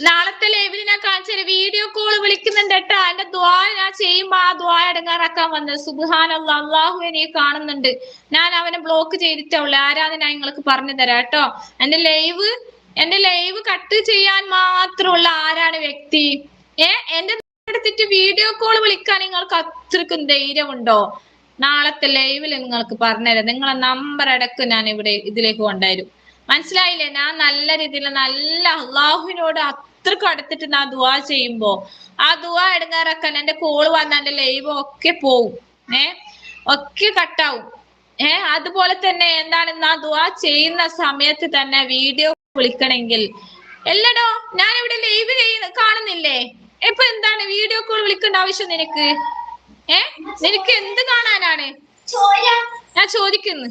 നാളത്തെ ലൈവിൽ ഞാൻ കാണിച്ചു വീഡിയോ കോൾ വിളിക്കുന്നുണ്ട് കേട്ടാ. എന്റെ ദ്വാ ഞാൻ ചെയ്യുമ്പോ ആ ദ്വാ അടങ്ങാറാക്കാൻ വന്നത്. സുബ്ഹാനല്ലാഹ്, അള്ളാഹു എന്നെ കാണുന്നുണ്ട്. ഞാൻ അവനെ ബ്ലോക്ക് ചെയ്തിട്ടുള്ളൂ. ആരാന്ന് ഞാൻ നിങ്ങൾക്ക് പറഞ്ഞു തരാം കേട്ടോ. എന്റെ ലൈവ് കട്ട് ചെയ്യാൻ മാത്രമുള്ള ആരാണ് വ്യക്തി? എന്റെ എടുത്തിട്ട് വീഡിയോ കോൾ വിളിക്കാൻ നിങ്ങൾക്ക് അത്രക്കും ധൈര്യമുണ്ടോ? നാളത്തെ ലൈവിൽ നിങ്ങൾക്ക് പറഞ്ഞുതരാം. നിങ്ങളെ നമ്പർ അടക്കം ഞാൻ ഇവിടെ ഇതിലേക്ക് കൊണ്ടുവരും. മനസ്സിലായില്ലേ? ഞാൻ നല്ല രീതിയിൽ നല്ല അള്ളാഹുവിനോട് അത്രക്കും അടുത്തിട്ട് ഞാൻ ദുആ ചെയ്യുമ്പോ ആ ദുആ എടുങ്ങാറൊക്കെ എന്റെ കോള് വന്ന എന്റെ ലൈവ് ഒക്കെ പോവും, ഒക്കെ കട്ടാവും. അതുപോലെ തന്നെ എന്താണ് ഞാൻ ദുആ ചെയ്യുന്ന സമയത്ത് തന്നെ വീഡിയോ വിളിക്കണമെങ്കിൽ എല്ലടോ ഞാൻ ഇവിടെ ലൈവ് കാണുന്നില്ലേ? ഇപ്പൊ എന്താണ് വീഡിയോ കോൾ വിളിക്കേണ്ട ആവശ്യം നിനക്ക്? നിനക്ക് എന്ത് കാണാനാണ്? ഞാൻ ചോദിക്കുന്നു.